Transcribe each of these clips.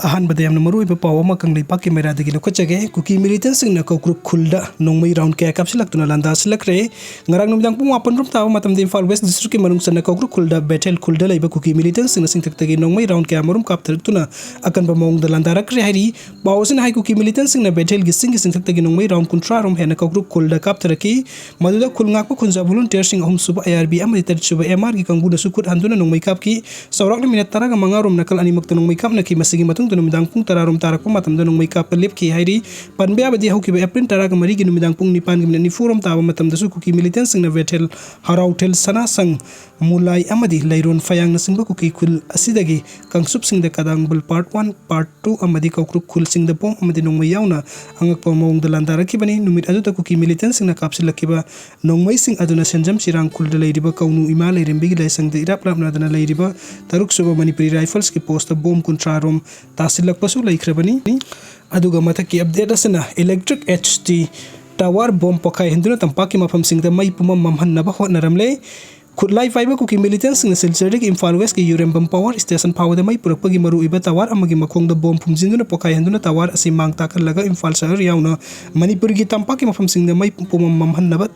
अहानबदे यamna maruiba pawa ma kanglei pakki meradagi lokachage Kuki Millitant singna kawkruk khulda nongmai round kaya kapsilaktuna Landarakhre ngarang numidang pung apan rum tawa matam Imphal West district ki manung sana kawkruk khulda Bethel khulda leiba Kuki Millitant singna singtaktagi nongmai round kaya marum kapthartuna akan bamong da Landarakhre hari bawasin hai Kuki Millitant singna Bethel gi singtaktagi nongmai round kuntra rum hena kawkruk khulda kaptharaki maduda khulngakpa khunja volunteer sing ahum suba ARB amadi tar suba MR gi kangbuda sukut handuna nongmai kapki sawrak na minat taraga mangarum nakal animak nongmai kap naki masigi numidang pung tararum tarak pa matam nong may kapalip ki hairi panbea badi hau kiba April taraga marigi numidang pung nipan gimna ni forum tawa matam dasu Kuki Millitant singna Bethel harautel sana sang mulai amadi layron fayang na singba Kuki kul asidagi kang sup singda kadang bul part 1 part 2 amadi kawkruk kul singda pong amadi nong may yauna angak pa maong da Landarakre bani numid adu ta Kuki Millitant singna kapsilakiba nong may sing aduna senjam sirang kul da layriba kaunu ima layrimbigi laysang da irap lap na adana layriba taruk suba manipuri rifles ki posta bom kuntrarom tasilak pasu laikhrabani aduga mathaki update asana electric HT tower bomb pakai henduna tampaki mafam singda mai puma mamhannaba hotnaramle Khutlai faiba Kuki Millitant singna silchari Imphal West ki Urembam power station phawda mai purakpagi maru iba tower amagi makhongda bomb phumjinduna pakai henduna tower asi mangta kalaga Imphal shahar yauna Manipur gi tampaki mafam singda mai puma mamhannaba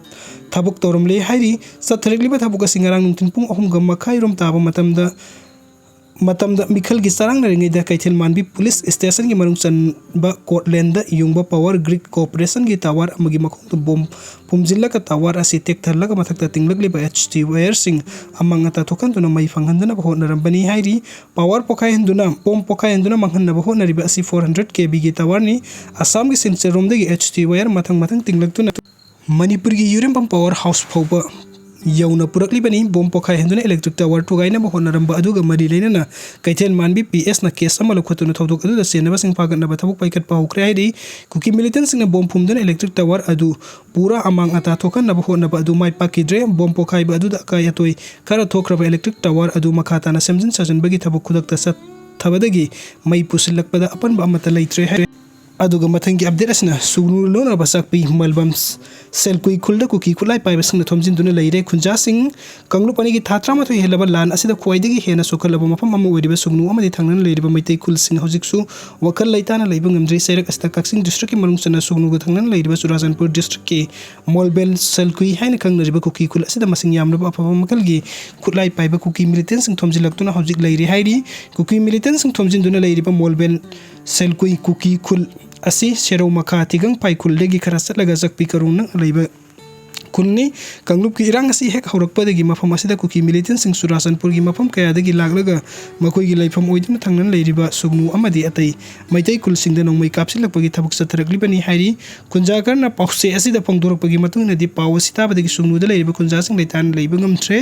thabuk torumle hairi satharekliba thabuk asingarang nungtin pung ahum ga makhai rom taba matamda mikhal gi sarang naringai da kaithel manbi police station gi manung san ba Scotland da yungba power grid corporation gi tower amagi makhong bom pumjilla ka tower asi tek tharlaga mathakta tinglagli ba HT wire sing amang ata thokan tuna mai phanghandana ba honaram bani hairi power pokai henduna bom pokai henduna manghanna ba honari ba asi 400 kV gi tower ni Assam gi sensor rom da gi HT wire mathang tinglagtuna Manipur gi Urembam power house phawba yauna purakli bani bom pokai henduna electric tower tugaina ba honaramba aduga mari leinana kaithel manbi PS na case amalo khotuna thodok adu da senaba sing phagatna ba thabuk paikat pa hukre hairi Kuki Millitant singna bom phumduna electric tower adu pura amang ata thokan na ba hona ba adu mai pakidre bom pokai ba adu da kai atoi kara thokra ba electric tower adu makhata na semjin sajan bagi thabuk khudakta sat thabadagi mai pusilakpada apan ba amata leitre hairi aduga mathangi update asna sugnu lona basakpi malbam selkui khulda Kuki khulai paiba singna thomjin duna leire khunja sing kanglu pani gi thatra ma thoi helaba lan asida khoidagi hena sokhalaba mafam amu wediba sugnu amadi thangnan leiriba maitai khul sing hojiksu wakal laitana leiba ngamdri sairak asta Kaksing district ki manung sana sugnu ga thangnan leiriba Churachandpur district ki molbel selkui haina kangnariba Kuki khul asida masing yamraba afaba makal gi khulai paiba Kuki Millitant sing thomjilaktuna hojik leiri hairi Kuki Millitant sing thomjin duna leiriba molbel selkui Kuki khul asi serau makha tigang pai khuldegi khara satlaga jakpi karung leiba kunni kanglup ki irang asi hek haurakpa degi mafam asida Kuki Millitant sing Churachandpur gi mafam kaya degi laglaga makoi gi laifam oiduna thangnan leiriba sugnu amadi atai maitai kul singda nongmai kapsilakpa gi thabuk satharakli bani hairi kunjakar na pause asida pangdorakpa gi matungna di paw sitaba degi sugnu da leiriba kunja sing leitan leiba ngamthre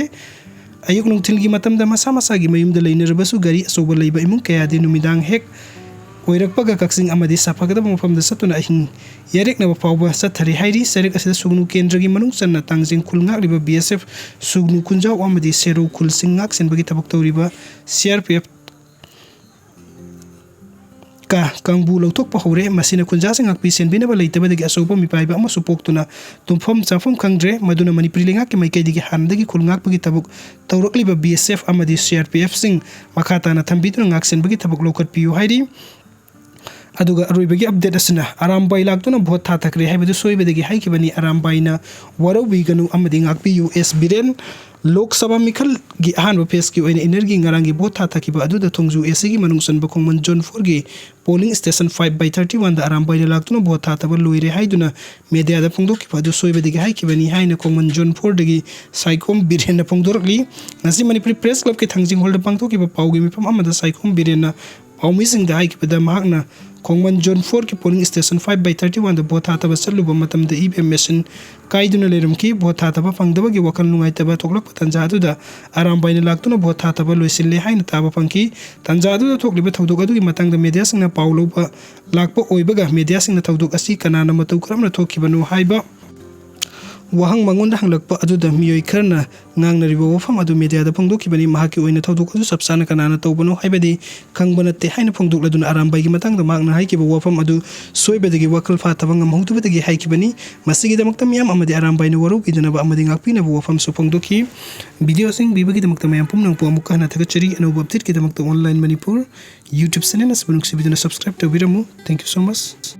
ayuk nungthil gi matamda masa masa gi mayumda leinarabasu gari asoba leiba imung kaya di numidang hek oirakpaga Kaksing amadi sapagada mafamda satuna ahing yarekna ba pawba sathari hairi sarik asida sugnu kendra gi manung sanna tangjing khulngak riba BSF sugnu kunjaw amadi seru khul singak senbagi tabak tawriba CRPF ka kangbu lautok pa hore masina kunja sing akpi senbina ba leitaba dagi asopa mipaiba ama supoktuna tumphom chafom khangdre maduna manipuri lenga ke maikai digi handagi khulngak pagi tabuk tawrakli ba BSF amadi CRPF sing makhata na thambituna ngak senbagi tabuk lokat piu hairi aduga aroibagi update asna arambai laktuna bhot tha thakre haibadu soibadagi haikibani arambaina warawi ganu amadi ngakpi US biren Lok Sabha mikhal gi ahanba phase ki oina energy ngarangi bhot tha thakiba aduda thongju AC gi manungsan bakongman John 4 gi polling station 5/31 da arambai laktuna bhot tha taba loire haiduna media da phongdok ki padu soibadagi haikibani haina kongman John 4 dagi saikom biren na phongdorli ngasi Manipuri press club ki thangjing hol da pangtok ki pawgi mipam amada saikom biren na pawmising da haikibada mahakna Kongman John 4 ki polling station 5/31 da bhot hataba saluba matam da EVM machine kaiduna lerum ki bhot hataba pangdaba gi wakal nungai taba toklak patanja adu da arambai na laktuna bhot hataba loisinle haina taba pangki tanja adu da tokliba thodok adu gi matang da media singna pauloba lakpa oibaga media singna thodok asi kanana matau karamna thokibanu haiba wahang mangon hanglakpa aduda miyoi kharna ngangnariba wafam adu media da phongdokibani mahaki oina thodok adu sabsana kanana tawbano haibadi khangbana te haina phongdokladuna arambai gi matangda magna haikiba wafam adu soibadagi wakal fataba ngamhudubadagi haikibani masigi damakta miyam amadi arambai na waru gidana amadi ngakpina wafam su phongdoki video sing bibagi damakta mayam pumnang pu amukka na thagachari anu update ki damakta online manipur YouTube channel as banuk sibiduna subscribe to biramu. Thank you so much.